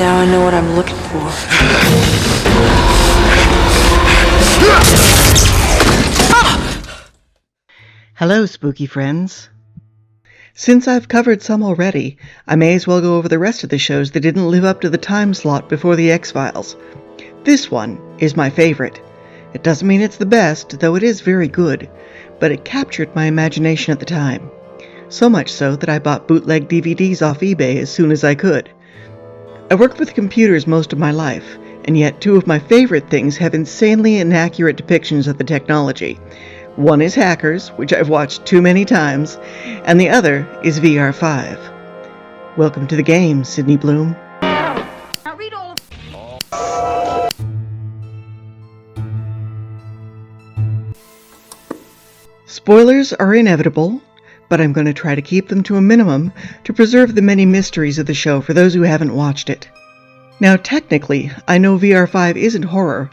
Now I know what I'm looking for. Hello, spooky friends. Since I've covered some already, I may as well go over the rest of the shows that didn't live up to the time slot before the X-Files. This one is my favorite. It doesn't mean it's the best, though it is very good, but it captured my imagination at the time. So much so that I bought bootleg DVDs off eBay as soon as I could. I worked with computers most of my life, and yet two of my favorite things have insanely inaccurate depictions of the technology. One is Hackers, which I've watched too many times, and the other is Vr5. Welcome to the game, Sydney Bloom. Now read all of... Spoilers are inevitable, but I'm going to try to keep them to a minimum to preserve the many mysteries of the show for those who haven't watched it. Now, technically, I know Vr5 isn't horror,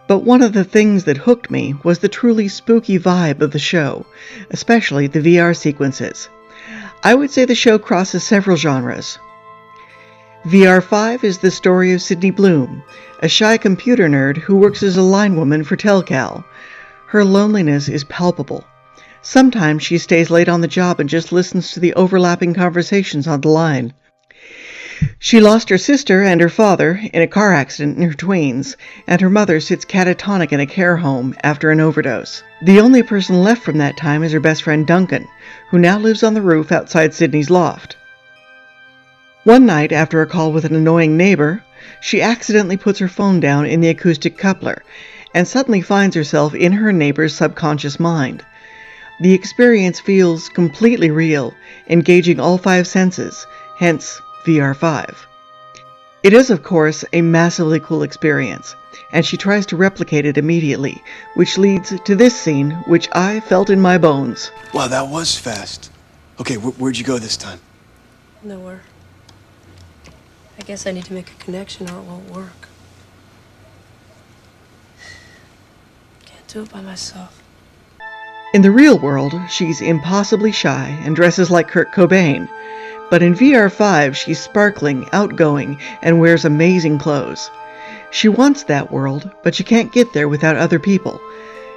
but one of the things that hooked me was the truly spooky vibe of the show, especially the VR sequences. I would say the show crosses several genres. Vr5 is the story of Sydney Bloom, a shy computer nerd who works as a linewoman for Telcal. Her loneliness is palpable. Sometimes she stays late on the job and just listens to the overlapping conversations on the line. She lost her sister and her father in a car accident in her tweens, and her mother sits catatonic in a care home after an overdose. The only person left from that time is her best friend Duncan, who now lives on the roof outside Sydney's loft. One night, after a call with an annoying neighbor, she accidentally puts her phone down in the acoustic coupler, and suddenly finds herself in her neighbor's subconscious mind. The experience feels completely real, engaging all five senses, hence Vr5. It is, of course, a massively cool experience, and she tries to replicate it immediately, which leads to this scene, which I felt in my bones. Wow, that was fast. Okay, where'd you go this time? Nowhere. I guess I need to make a connection or it won't work. Can't do it by myself. In the real world, she's impossibly shy and dresses like Kurt Cobain, but in Vr5 she's sparkling, outgoing, and wears amazing clothes. She wants that world, but she can't get there without other people.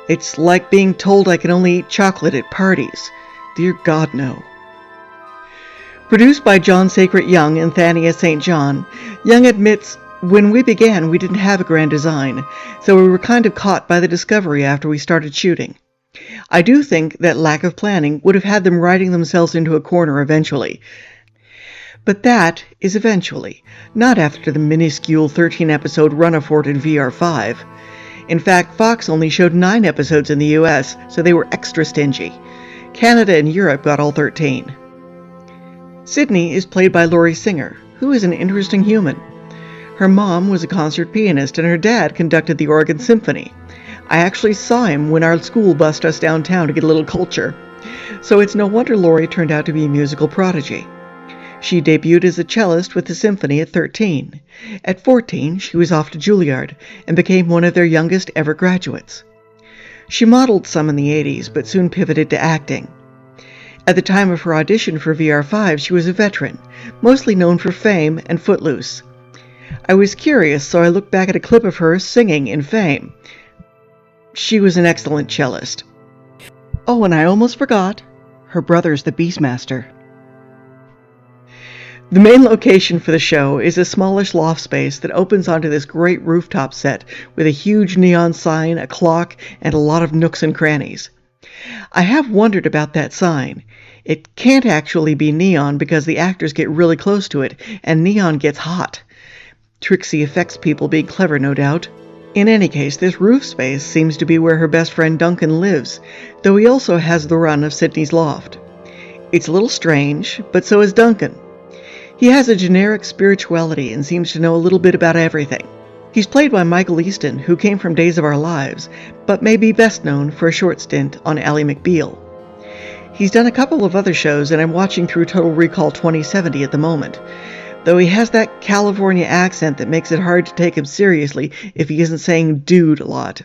It's like being told I can only eat chocolate at parties. Dear God, no. Produced by John Sacred Young and Thania St. John, Young admits, "When we began, we didn't have a grand design, so we were kind of caught by the discovery after we started shooting. I do think that lack of planning would have had them writing themselves into a corner eventually. But that is eventually, not after the minuscule 13-episode run afforded Vr5. In fact, Fox only showed 9 episodes in the US, so they were extra stingy. Canada and Europe got all 13. Sydney is played by Laurie Singer, who is an interesting human. Her mom was a concert pianist and her dad conducted the Oregon Symphony. I actually saw him when our school bussed us downtown to get a little culture. So it's no wonder Laurie turned out to be a musical prodigy. She debuted as a cellist with the symphony at 13. At 14, she was off to Juilliard and became one of their youngest ever graduates. She modeled some in the 80s, but soon pivoted to acting. At the time of her audition for Vr5, she was a veteran, mostly known for Fame and Footloose. I was curious, so I looked back at a clip of her singing in Fame. She was an excellent cellist. Oh, and I almost forgot, her brother's the Beastmaster. The main location for the show is a smallish loft space that opens onto this great rooftop set with a huge neon sign, a clock, and a lot of nooks and crannies. I have wondered about that sign. It can't actually be neon because the actors get really close to it, and neon gets hot. Tricksy effects people being clever, no doubt. In any case, this roof space seems to be where her best friend Duncan lives, though he also has the run of Sydney's loft. It's a little strange, but so is Duncan. He has a generic spirituality and seems to know a little bit about everything. He's played by Michael Easton, who came from Days of Our Lives, but may be best known for a short stint on Ally McBeal. He's done a couple of other shows, and I'm watching through Total Recall 2070 at the moment, though he has that California accent that makes it hard to take him seriously if he isn't saying dude a lot.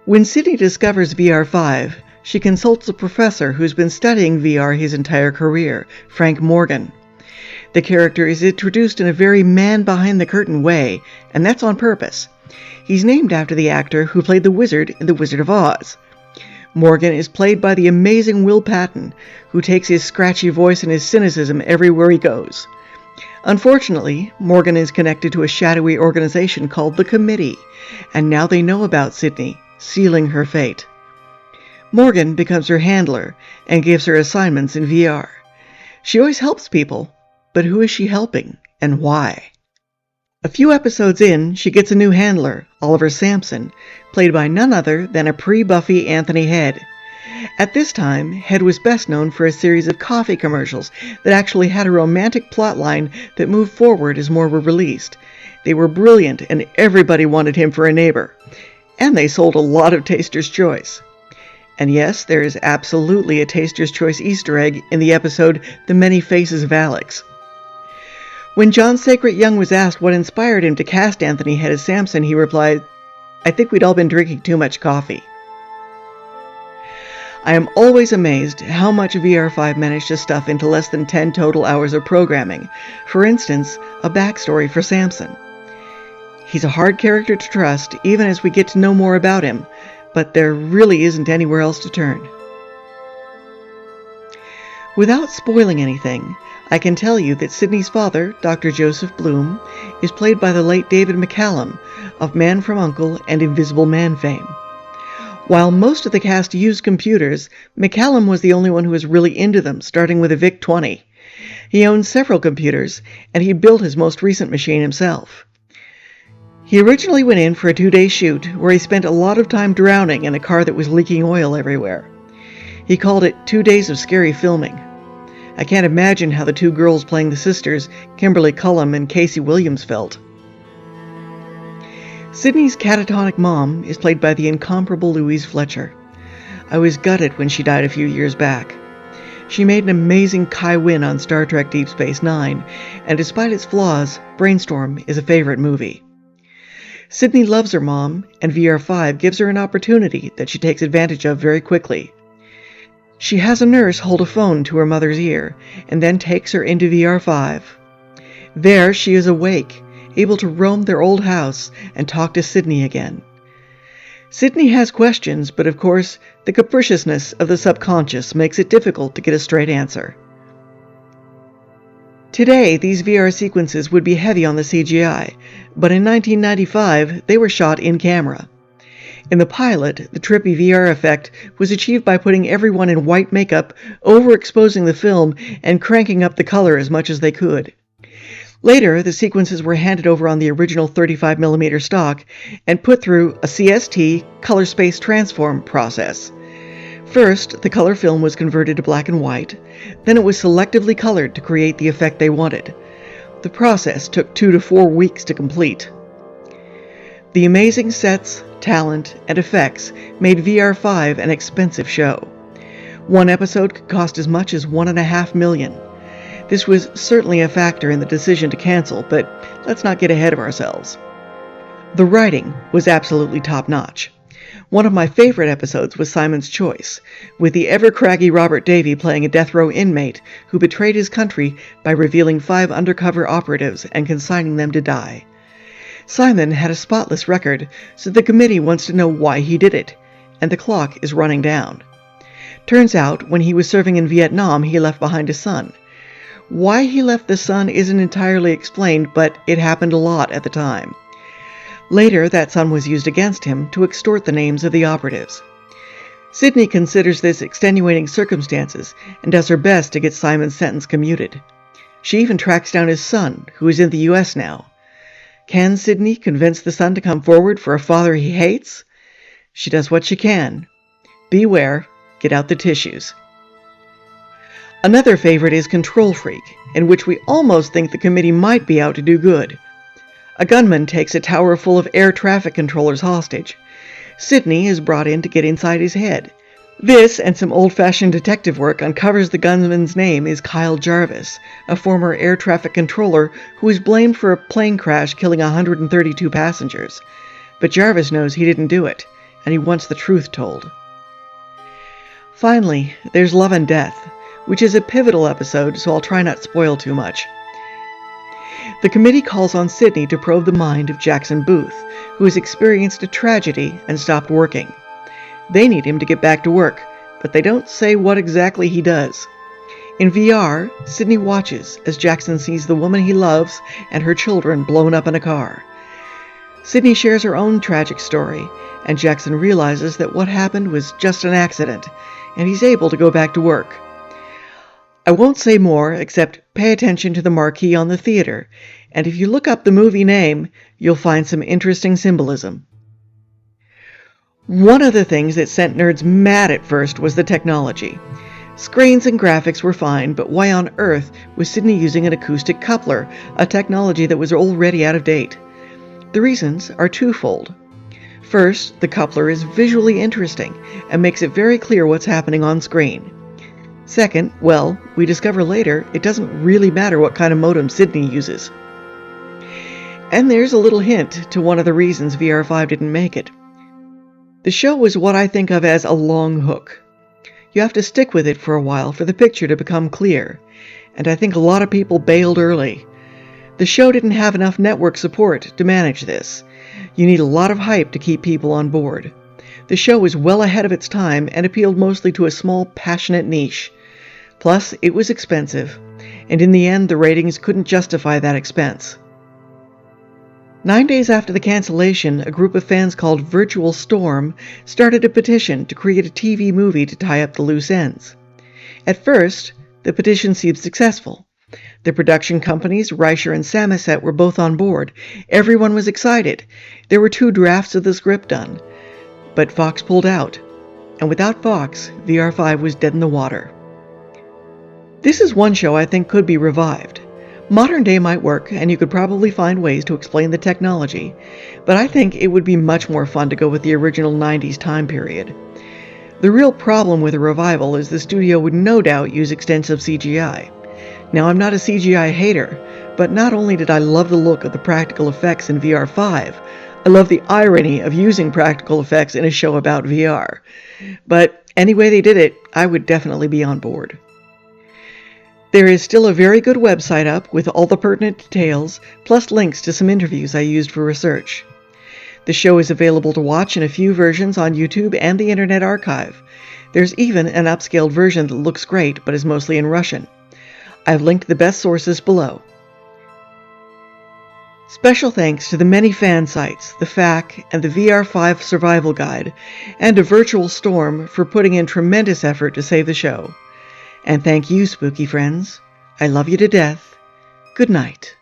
When Sydney discovers Vr5, she consults a professor who's been studying VR his entire career, Frank Morgan. The character is introduced in a very man-behind-the-curtain way, and that's on purpose. He's named after the actor who played the wizard in The Wizard of Oz. Morgan is played by the amazing Will Patton, who takes his scratchy voice and his cynicism everywhere he goes. Unfortunately, Morgan is connected to a shadowy organization called the Committee, and now they know about Sydney, sealing her fate. Morgan becomes her handler and gives her assignments in VR. She always helps people, but who is she helping and why? A few episodes in, she gets a new handler, Oliver Sampson, played by none other than a pre-Buffy Anthony Head. At this time, Head was best known for a series of coffee commercials that actually had a romantic plotline that moved forward as more were released. They were brilliant and everybody wanted him for a neighbor. And they sold a lot of Taster's Choice. And yes, there is absolutely a Taster's Choice Easter egg in the episode The Many Faces of Alex. When John Sacred Young was asked what inspired him to cast Anthony Head as Samson, he replied, "I think we'd all been drinking too much coffee." I am always amazed how much VR5 managed to stuff into less than 10 total hours of programming. For instance, a backstory for Samson. He's a hard character to trust, even as we get to know more about him, but there really isn't anywhere else to turn. Without spoiling anything, I can tell you that Sydney's father, Dr. Joseph Bloom, is played by the late David McCallum of Man from U.N.C.L.E. and Invisible Man fame. While most of the cast used computers, McCallum was the only one who was really into them, starting with a VIC-20. He owned several computers, and he built his most recent machine himself. He originally went in for a 2-day shoot, where he spent a lot of time drowning in a car that was leaking oil everywhere. He called it 2 days of scary filming. I can't imagine how the two girls playing the sisters, Kimberly Cullum and Casey Williams, felt. Sydney's catatonic mom is played by the incomparable Louise Fletcher. I was gutted when she died a few years back. She made an amazing Kai Wynn on Star Trek Deep Space Nine, and despite its flaws, Brainstorm is a favorite movie. Sydney loves her mom, and VR5 gives her an opportunity that she takes advantage of very quickly. She has a nurse hold a phone to her mother's ear, and then takes her into VR5. There she is awake, able to roam their old house and talk to Sydney again. Sydney has questions, but of course, the capriciousness of the subconscious makes it difficult to get a straight answer. Today, these VR sequences would be heavy on the CGI, but in 1995, they were shot in camera. In the pilot, the trippy VR effect was achieved by putting everyone in white makeup, overexposing the film, and cranking up the color as much as they could. Later, the sequences were handed over on the original 35mm stock and put through a CST, color space transform, process. First, the color film was converted to black and white, then it was selectively colored to create the effect they wanted. The process took 2 to 4 weeks to complete. The amazing sets, talent, and effects made VR5 an expensive show. One episode could cost as much as $1.5 million. This was certainly a factor in the decision to cancel, but let's not get ahead of ourselves. The writing was absolutely top-notch. One of my favorite episodes was Simon's Choice, with the ever-craggy Robert Davey playing a death row inmate who betrayed his country by revealing 5 undercover operatives and consigning them to die. Simon had a spotless record, so the committee wants to know why he did it, and the clock is running down. Turns out, when he was serving in Vietnam, he left behind a son. Why he left the son isn't entirely explained, but it happened a lot at the time. Later, that son was used against him to extort the names of the operatives. Sydney considers this extenuating circumstances and does her best to get Simon's sentence commuted. She even tracks down his son, who is in the U.S. now. Can Sydney convince the son to come forward for a father he hates? She does what she can. Beware, get out the tissues. Another favorite is Control Freak, in which we almost think the committee might be out to do good. A gunman takes a tower full of air traffic controllers hostage. Sydney is brought in to get inside his head. This and some old-fashioned detective work uncovers the gunman's name is Kyle Jarvis, a former air traffic controller who is blamed for a plane crash killing 132 passengers. But Jarvis knows he didn't do it, and he wants the truth told. Finally, there's Love and Death, which is a pivotal episode, so I'll try not to spoil too much. The committee calls on Sydney to probe the mind of Jackson Booth, who has experienced a tragedy and stopped working. They need him to get back to work, but they don't say what exactly he does. In VR, Sydney watches as Jackson sees the woman he loves and her children blown up in a car. Sydney shares her own tragic story, and Jackson realizes that what happened was just an accident, and he's able to go back to work. I won't say more, except pay attention to the marquee on the theater, and if you look up the movie name, you'll find some interesting symbolism. One of the things that sent nerds mad at first was the technology. Screens and graphics were fine, but why on earth was Sydney using an acoustic coupler, a technology that was already out of date? The reasons are twofold. First, the coupler is visually interesting and makes it very clear what's happening on screen. Second, well, we discover later, it doesn't really matter what kind of modem Sydney uses. And there's a little hint to one of the reasons Vr5 didn't make it. The show was what I think of as a long hook. You have to stick with it for a while for the picture to become clear, and I think a lot of people bailed early. The show didn't have enough network support to manage this. You need a lot of hype to keep people on board. The show was well ahead of its time and appealed mostly to a small, passionate niche. Plus, it was expensive, and in the end, the ratings couldn't justify that expense. 9 days after the cancellation, a group of fans called Virtual Storm started a petition to create a TV movie to tie up the loose ends. At first, the petition seemed successful. The production companies, Reicher and Samoset, were both on board. Everyone was excited. There were 2 drafts of the script done. But Fox pulled out. And without Fox, Vr5 was dead in the water. This is one show I think could be revived. Modern day might work, and you could probably find ways to explain the technology, but I think it would be much more fun to go with the original 90s time period. The real problem with a revival is the studio would no doubt use extensive CGI. Now, I'm not a CGI hater, but not only did I love the look of the practical effects in Vr5, I love the irony of using practical effects in a show about VR. But any way they did it, I would definitely be on board. There is still a very good website up with all the pertinent details, plus links to some interviews I used for research. The show is available to watch in a few versions on YouTube and the Internet Archive. There's even an upscaled version that looks great, but is mostly in Russian. I've linked the best sources below. Special thanks to the many fan sites, the FAQ, and the Vr5 Survival Guide, and to Virtual Storm for putting in tremendous effort to save the show. And thank you, spooky friends. I love you to death. Good night.